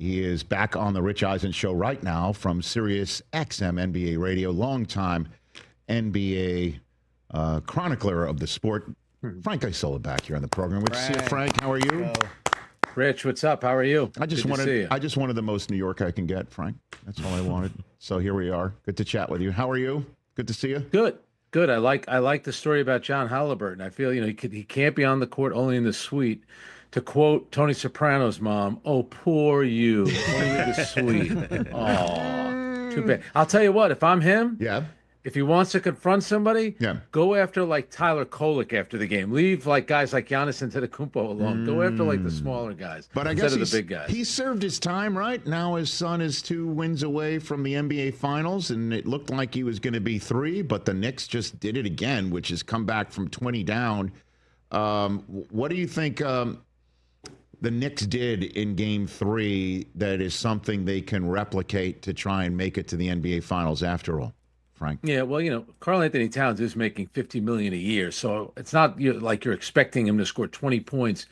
He is back on the Rich Eisen Show right now from SiriusXM NBA Radio, longtime NBA chronicler of the sport. Frank Isola back here on the program. Good to see you, Frank. How are you? Hello. Rich, what's up? How are you? I just wanted the most New York I can get, Frank. That's all I wanted. So here we are. Good to chat with you. How are you? Good to see you. Good. I like the story about John Halliburton. I feel he can't be on the court, only in the suite. To quote Tony Soprano's mom, "Oh, poor you, only in the suite." Oh, too bad. I'll tell you what. If I'm him, if he wants to confront somebody, go after like Tyler Kolek after the game. Leave like guys like Giannis Antetokounmpo alone. Go after like the smaller guys instead of the big guys. He served his time, right? Now his son is 2 wins away from the NBA Finals, and it looked like he was going to be 3, but the Knicks just did it again, which is come back from 20 down. What do you think the Knicks did in Game 3 that is something they can replicate to try and make it to the NBA Finals after all? Frank. Yeah, well, Karl-Anthony Towns is making $50 million a year, so it's not like you're expecting him to score 20 points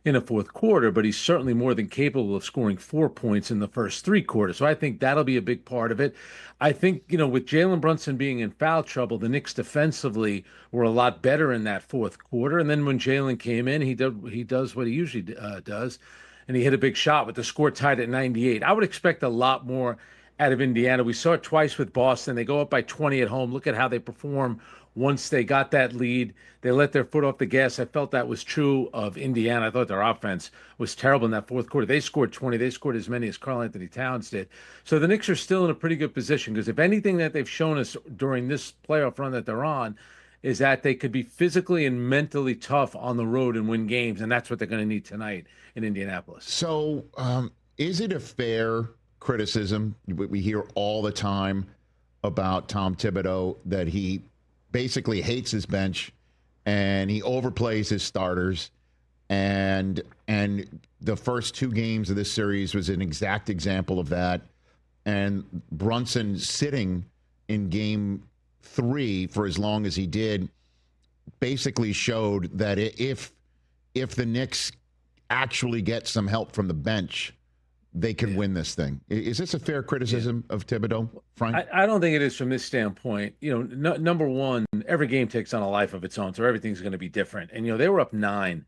in a fourth quarter, but he's certainly more than capable of scoring 4 points in the first 3 quarters. So I think that'll be a big part of it. I think, with Jalen Brunson being in foul trouble, the Knicks defensively were a lot better in that fourth quarter. And then when Jalen came in, he does what he usually does, and he hit a big shot with the score tied at 98. I would expect a lot more out of Indiana. We saw it twice with Boston. They go up by 20 at home. Look at how they perform once they got that lead. They let their foot off the gas. I felt that was true of Indiana. I thought their offense was terrible in that fourth quarter. They scored 20. They scored as many as Karl-Anthony Towns did. So the Knicks are still in a pretty good position because if anything that they've shown us during this playoff run that they're on is that they could be physically and mentally tough on the road and win games, and that's what they're going to need tonight in Indianapolis. So is it a fair criticism? We hear all the time about Tom Thibodeau that he basically hates his bench and he overplays his starters, and the first 2 games of this series was an exact example of that. And Brunson sitting in Game 3 for as long as he did basically showed that if the Knicks actually get some help from the bench, they can win this thing. Is this a fair criticism of Thibodeau, Frank? I don't think it is from this standpoint. Number one, every game takes on a life of its own, so everything's going to be different. And, they were up 9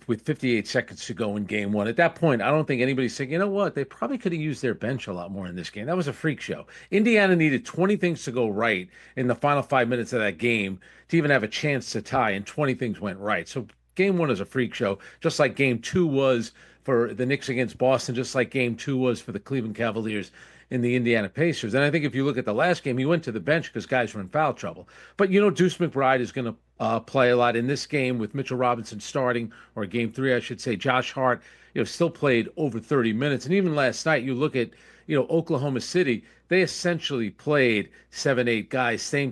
with 58 seconds to go in Game 1. At that point, I don't think anybody's saying, you know what, they probably could have used their bench a lot more in this game. That was a freak show. Indiana needed 20 things to go right in the final 5 minutes of that game to even have a chance to tie, and 20 things went right. So Game 1 is a freak show, just like Game 2 was for the Knicks against Boston, just like Game 2 was for the Cleveland Cavaliers and the Indiana Pacers. And I think if you look at the last game, he went to the bench because guys were in foul trouble. But, Deuce McBride is going to play a lot in this game with Mitchell Robinson starting, or Game 3, I should say. Josh Hart, still played over 30 minutes. And even last night, you look at, Oklahoma City, they essentially played 7-8 guys. Same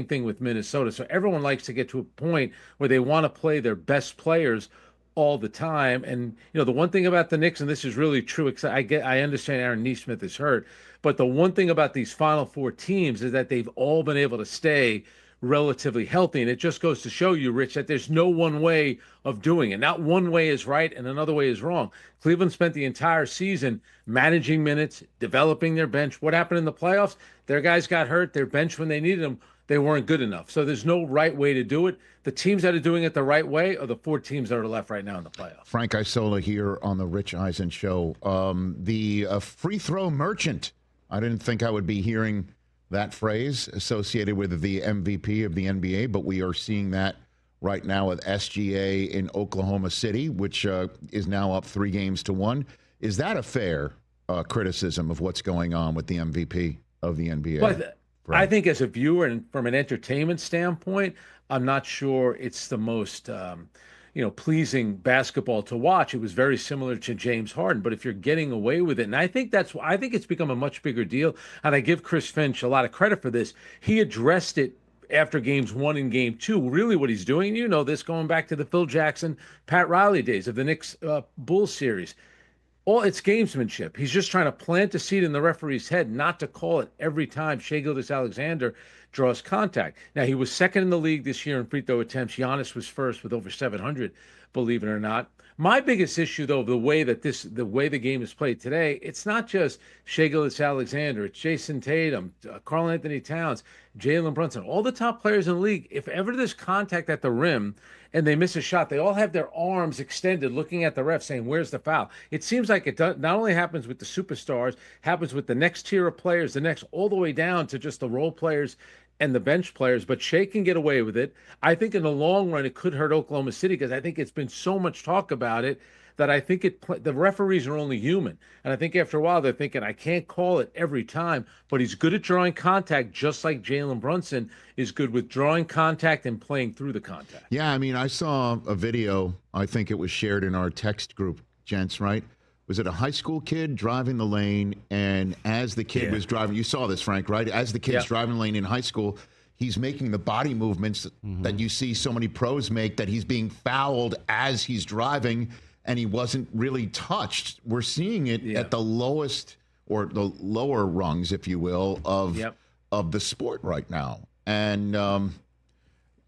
thing with Minnesota. So everyone likes to get to a point where they want to play their best players all the time. And, the one thing about the Knicks, and this is really true, I understand Aaron Nesmith is hurt, but the one thing about these Final Four teams is that they've all been able to stay relatively healthy. And it just goes to show you, Rich, that there's no one way of doing it. Not one way is right and another way is wrong. Cleveland spent the entire season managing minutes, developing their bench. What happened in the playoffs? Their guys got hurt. Their bench, when they needed them, they weren't good enough. So there's no right way to do it. The teams that are doing it the right way are the 4 teams that are left right now in the playoffs. Frank Isola here on the Rich Eisen Show. The free throw merchant. I didn't think I would be hearing that phrase associated with the MVP of the NBA, but we are seeing that right now with SGA in Oklahoma City, which is now up 3-1. Is that a fair criticism of what's going on with the MVP of the NBA? Well, I think as a viewer and from an entertainment standpoint, I'm not sure it's the most pleasing basketball to watch. It was very similar to James Harden, but if you're getting away with it, and I think it's become a much bigger deal, and I give Chris Finch a lot of credit for this. He addressed it after Games 1 and Game 2. Really what he's doing, this going back to the Phil Jackson, Pat Riley days of the Knicks Bulls series. It's gamesmanship. He's just trying to plant a seed in the referee's head not to call it every time Gilgeous-Alexander draws contact. Now, he was second in the league this year in free throw attempts. Giannis was first with over 700, believe it or not. My biggest issue, though, the way the game is played today, it's not just Shai Gilgeous-Alexander, it's Jason Tatum, Karl-Anthony Towns, Jalen Brunson, all the top players in the league. If ever there's contact at the rim and they miss a shot, they all have their arms extended looking at the ref saying, where's the foul? It seems like it not only happens with the superstars, happens with the next tier of players, the next all the way down to just the role players and the bench players, but Shai can get away with it. I think in the long run, it could hurt Oklahoma City because I think it's been so much talk about it that I think the referees are only human. And I think after a while, they're thinking, I can't call it every time, but he's good at drawing contact, just like Jalen Brunson is good with drawing contact and playing through the contact. Yeah, I mean, I saw a video, I think it was shared in our text group, gents, right? Was it a high school kid driving the lane? And as the kid was driving, you saw this, Frank, right? As the kid's driving the lane in high school, he's making the body movements that you see so many pros make, that he's being fouled as he's driving, and he wasn't really touched. We're seeing it at the lowest, or the lower rungs, if you will, of the sport right now. And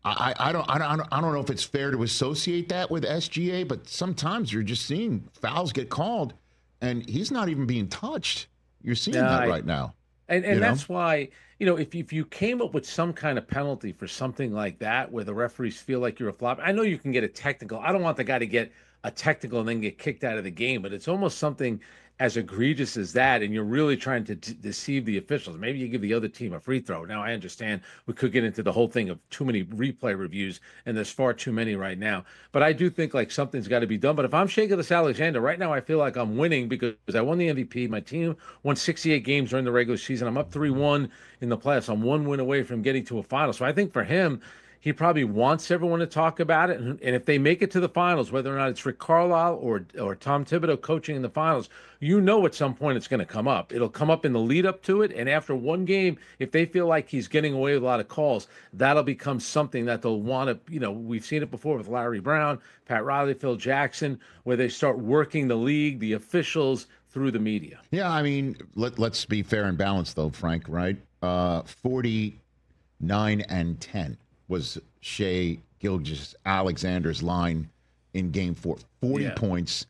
I don't know if it's fair to associate that with SGA, but sometimes you're just seeing fouls get called, and he's not even being touched. You're seeing that right now. And that's why, if you came up with some kind of penalty for something like that, where the referees feel like you're a flop, I know you can get a technical. I don't want the guy to get a technical and then get kicked out of the game, but it's almost something as egregious as that, and you're really trying to deceive the officials. Maybe you give the other team a free throw. Now, I understand we could get into the whole thing of too many replay reviews, and there's far too many right now. But I do think like something's got to be done. But if I'm Shai Gilgeous-Alexander, right now I feel like I'm winning because I won the MVP. My team won 68 games during the regular season. I'm up 3-1 in the playoffs. I'm one win away from getting to a final. So I think for him, he probably wants everyone to talk about it. And if they make it to the finals, whether or not it's Rick Carlisle or Tom Thibodeau coaching in the finals, at some point it's going to come up. It'll come up in the lead up to it. And after one game, if they feel like he's getting away with a lot of calls, that'll become something that they'll want to, we've seen it before with Larry Brown, Pat Riley, Phil Jackson, where they start working the league, the officials, through the media. Yeah, I mean, let's be fair and balanced, though, Frank, right? 49-10. Was Shai Gilgeous-Alexander's line in Game 4. 40 points,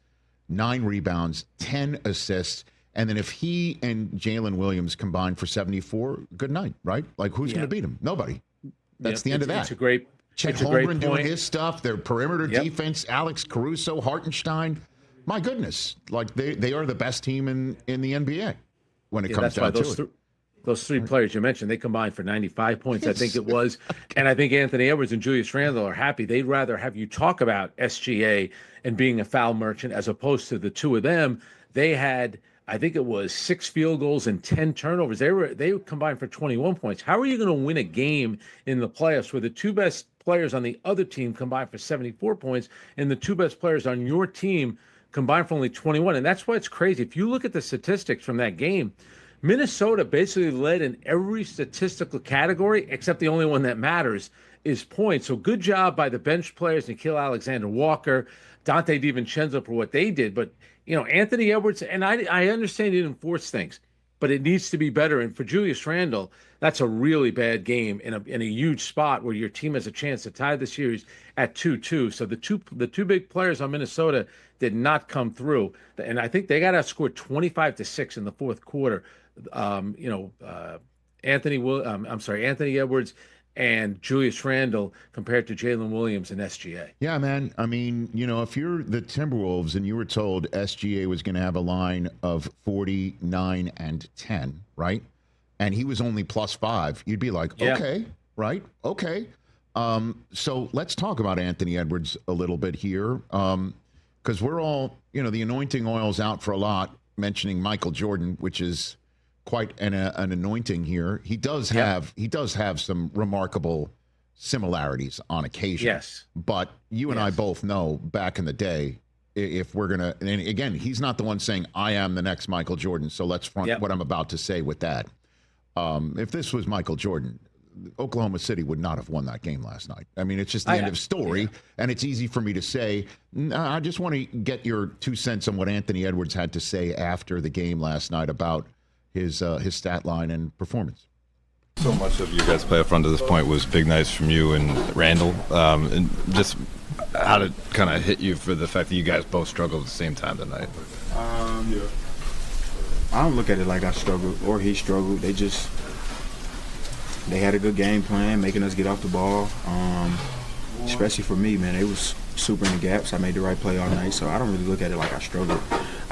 9 rebounds, 10 assists. And then if he and Jalen Williams combine for 74, good night, right? Like, who's going to beat him? Nobody. That's the end of that. It's a great Chet Holmgren doing his stuff, their perimeter defense, Alex Caruso, Hartenstein. My goodness. Like, they are the best team in the NBA when it comes down to it. Those three players you mentioned, they combined for 95 points, I think it was. And I think Anthony Edwards and Julius Randle are happy. They'd rather have you talk about SGA and being a foul merchant as opposed to the two of them. They had, I think it was 6 field goals and 10 turnovers. They combined for 21 points. How are you going to win a game in the playoffs where the two best players on the other team combined for 74 points and the two best players on your team combined for only 21? And that's why it's crazy. If you look at the statistics from that game, Minnesota basically led in every statistical category except the only one that matters is points. So good job by the bench players, Nickeil Alexander-Walker, Dante DiVincenzo for what they did. But, Anthony Edwards, and I understand he didn't force things, but it needs to be better. And for Julius Randle, that's a really bad game in a huge spot where your team has a chance to tie the series at 2-2. So the two big players on Minnesota did not come through. And I think they got outscored 25-6 in the fourth quarter. Anthony Edwards and Julius Randle compared to Jalen Williams and SGA. Yeah, man. I mean, if you're the Timberwolves and you were told SGA was going to have a line of 49-10, right? And he was only +5, you'd be like, okay, right? Okay. So let's talk about Anthony Edwards a little bit here. Because we're all, the anointing oil's out for a lot, mentioning Michael Jordan, which is quite an anointing here. He does have some remarkable similarities on occasion. Yes. But you and I both know back in the day, if we're going to, and again, he's not the one saying, I am the next Michael Jordan. So let's front what I'm about to say with that. If this was Michael Jordan, Oklahoma City would not have won that game last night. I mean, it's just the end of story, and it's easy for me to say. I just want to get your 2 cents on what Anthony Edwards had to say after the game last night about his stat line and performance. So much of your guys' play up front to this point was big nights from you and Randall, and just how did it kind of hit you for the fact that you guys both struggled at the same time tonight? Yeah. I don't look at it like I struggled or he struggled. They had a good game plan, making us get off the ball. Especially for me, man, it was super in the gaps. I made the right play all night, so I don't really look at it like I struggled.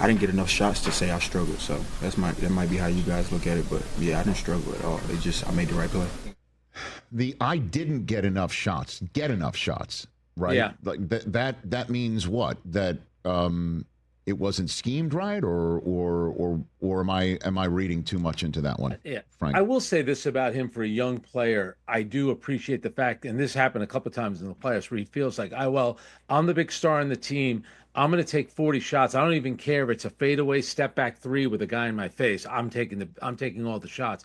I didn't get enough shots to say I struggled, so that might be how you guys look at it. But yeah, I didn't struggle at all. I made the right play. I didn't get enough shots, right? Yeah. Like that means what? That it wasn't schemed right, or am I reading too much into that one? Yeah. Frank? I will say this about him for a young player. I do appreciate the fact, and this happened a couple of times in the playoffs, where he feels like, I'm the big star on the team. I'm going to take 40 shots. I don't even care if it's a fadeaway step back three with a guy in my face. I'm taking all the shots.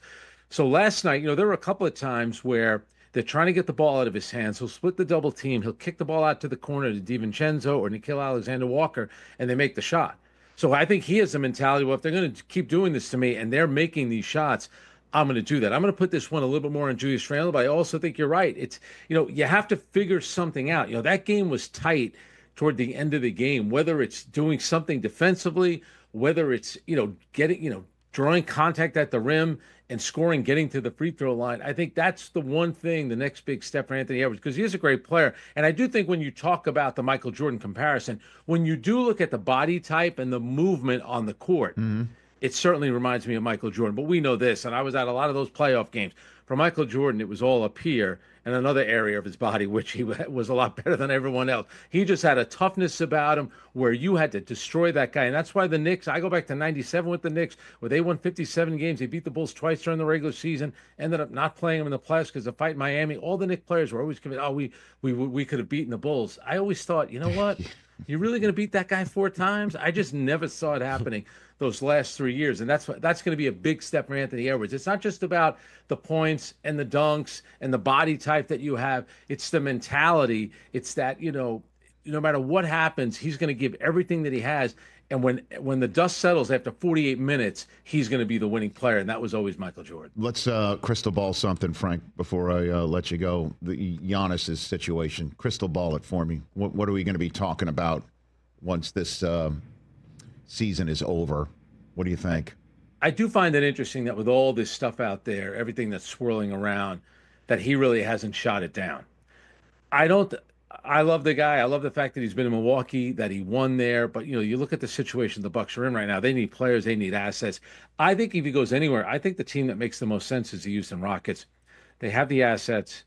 So last night, there were a couple of times where they're trying to get the ball out of his hands. He'll split the double team. He'll kick the ball out to the corner to DiVincenzo or Nickeil Alexander-Walker, and they make the shot. So I think he has a mentality, well, if they're going to keep doing this to me and they're making these shots, I'm going to do that. I'm going to put this one a little bit more on Julius Randle, but I also think you're right. It's, you have to figure something out. That game was tight toward the end of the game, whether it's doing something defensively, whether it's, getting, drawing contact at the rim and scoring, getting to the free throw line. I think that's the one thing, the next big step for Anthony Edwards, because he is a great player. And I do think when you talk about the Michael Jordan comparison, when you do look at the body type and the movement on the court, it certainly reminds me of Michael Jordan. But we know this, and I was at a lot of those playoff games. For Michael Jordan, it was all up here and another area of his body, which he was a lot better than everyone else. He just had a toughness about him where you had to destroy that guy. And that's why the Knicks, I go back to 97 with the Knicks, where they won 57 games. They beat the Bulls twice during the regular season, ended up not playing them in the playoffs because of the fight in Miami. All the Knicks players were always convinced, we could have beaten the Bulls. I always thought, you know what? You're really going to beat that guy 4 times? I just never saw it happening those last 3 years. And that's going to be a big step for Anthony Edwards. It's not just about the points and the dunks and the body type that you have. It's the mentality. It's that, no matter what happens, he's going to give everything that he has. And when the dust settles after 48 minutes, he's going to be the winning player. And that was always Michael Jordan. Let's crystal ball something, Frank, before I let you go. The Giannis's situation. Crystal ball it for me. What are we going to be talking about once this season is over? What do you think? I do find it interesting that with all this stuff out there, everything that's swirling around, that he really hasn't shot it down. I love the guy. I love the fact that he's been in Milwaukee, that he won there. But, you look at the situation the Bucks are in right now. They need players. They need assets. I think if he goes anywhere, I think the team that makes the most sense is the Houston Rockets. They have the assets.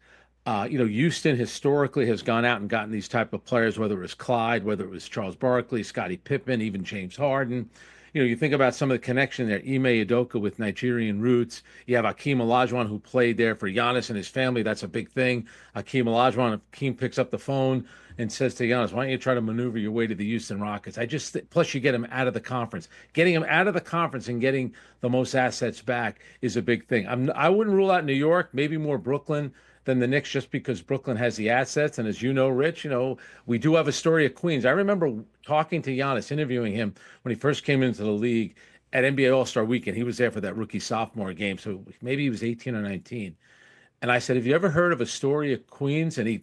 Houston historically has gone out and gotten these type of players, whether it was Clyde, whether it was Charles Barkley, Scottie Pippen, even James Harden. You think about some of the connection there. Ime Udoka with Nigerian roots. You have Hakeem Olajuwon, who played there for Giannis and his family. That's a big thing. Hakeem picks up the phone and says to Giannis, why don't you try to maneuver your way to the Houston Rockets? Plus you get him out of the conference. Getting him out of the conference and getting the most assets back is a big thing. I wouldn't rule out New York, maybe more Brooklyn than the Knicks, just because Brooklyn has the assets. And as you know, Rich, we do have a story of Queens. I remember talking to Giannis, interviewing him when he first came into the league at NBA All-Star Weekend. He was there for that rookie-sophomore game, so maybe he was 18 or 19. And I said, have you ever heard of a story of Queens? And he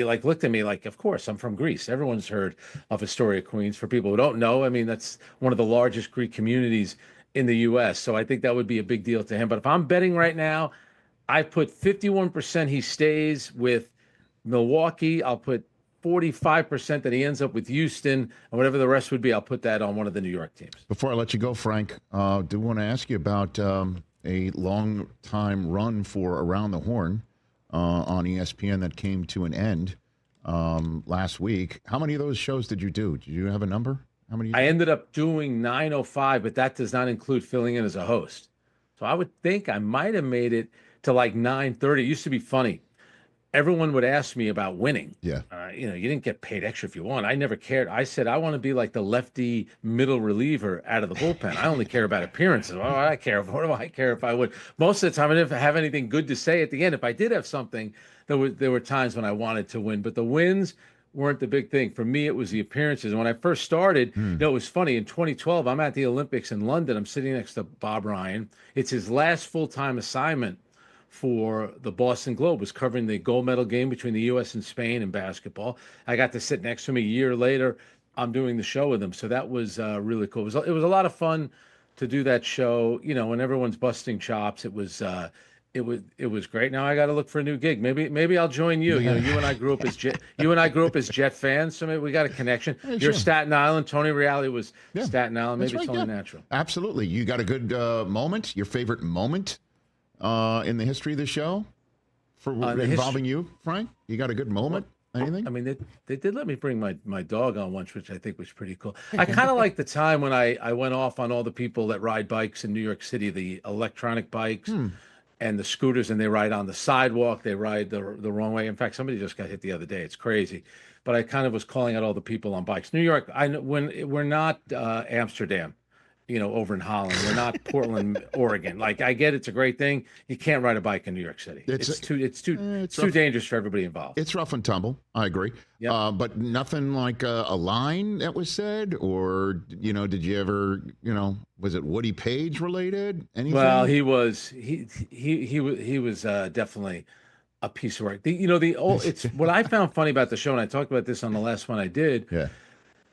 looked at me like, of course, I'm from Greece. Everyone's heard of a story of Queens. For people who don't know, I mean, that's one of the largest Greek communities in the U.S., so I think that would be a big deal to him. But if I'm betting right now, I put 51% he stays with Milwaukee. I'll put 45% that he ends up with Houston, and whatever the rest would be, I'll put that on one of the New York teams. Before I let you go, Frank, do want to ask you about a long-time run for Around the Horn on ESPN that came to an end last week. How many of those shows did you do? Did you have a number? How many? I ended up doing 905, but that does not include filling in as a host. So I would think I might have made it to like 9:30. It used to be funny. Everyone would ask me about winning. Yeah. You didn't get paid extra if you won. I never cared. I said, I want to be like the lefty middle reliever out of the bullpen. I only care about appearances. What do I care? What do I care if I would? Most of the time, I didn't have anything good to say at the end. If I did have something, there were times when I wanted to win. But the wins weren't the big thing. For me, it was the appearances. And when I first started, it was funny. In 2012, I'm at the Olympics in London. I'm sitting next to Bob Ryan. It's his last full-time assignment for the Boston Globe, was covering the gold medal game between the U.S. and Spain in basketball. I got to sit next to him a year later. I'm doing the show with him. So that was really cool. It was a lot of fun to do that show, when everyone's busting chops. It was great. Now I got to look for a new gig. Maybe I'll join you. You and I grew up as Jet fans, so maybe we got a connection. Yeah, You're sure. Staten Island. Tony Reale was Staten Island. Maybe That's it's right, only natural. Absolutely. You got a good moment, your favorite moment in the history of the show involving you, Frank? You got a good moment? Anything? I mean, they did let me bring my dog on once, which I think was pretty cool. I kind of like the time when I went off on all the people that ride bikes in New York City, the electronic bikes and the scooters, and they ride on the sidewalk. They ride the wrong way. In fact, somebody just got hit the other day. It's crazy. But I kind of was calling out all the people on bikes. New York, we're not Amsterdam, over in Holland. We're not Portland, Oregon. Like, I get it's a great thing. You can't ride a bike in New York City. It's too dangerous for everybody involved. It's rough and tumble. I agree. Yep. But nothing like a line that was said, or did you ever, was it Woody Page related? Anything? Well, he was definitely a piece of work. It's what I found funny about the show, and I talked about this on the last one I did. Yeah.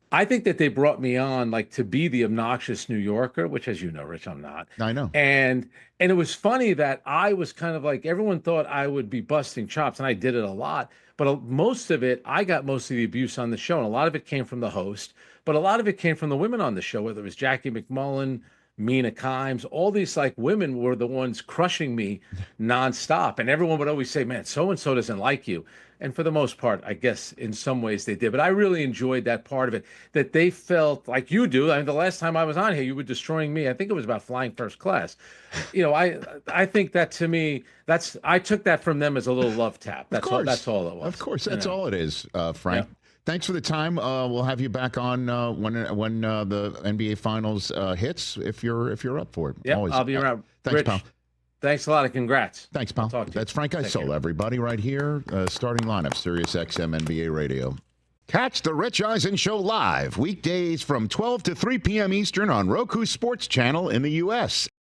I think that they brought me on to be the obnoxious New Yorker, which, as you know, Rich, I'm not. I know. And it was funny that I was kind of everyone thought I would be busting chops, and I did it a lot. But most of it, I got most of the abuse on the show, and a lot of it came from the host, but a lot of it came from the women on the show, whether it was Jackie McMullen, Mina Kimes, all these women were the ones crushing me nonstop. And everyone would always say, man, so-and-so doesn't like you. And for the most part, I guess in some ways they did. But I really enjoyed that part of it, that they felt like you do. I mean, the last time I was on here, you were destroying me. I think it was about flying first class. I think that, to me, I took that from them as a little love tap. That's all it was. Of course, that's all it is, Frank. Yeah. Thanks for the time. We'll have you back on when the NBA Finals hits, if you're up for it. Yeah, Always. I'll be around. Thanks, Rich, pal. Thanks a lot, and congrats. Thanks, pal. Talk to you. That's Frank Take Isola, care. everybody, right here. Starting lineup, SiriusXM NBA Radio. Catch the Rich Eisen Show live weekdays from 12 to 3 p.m. Eastern on Roku Sports Channel in the U.S.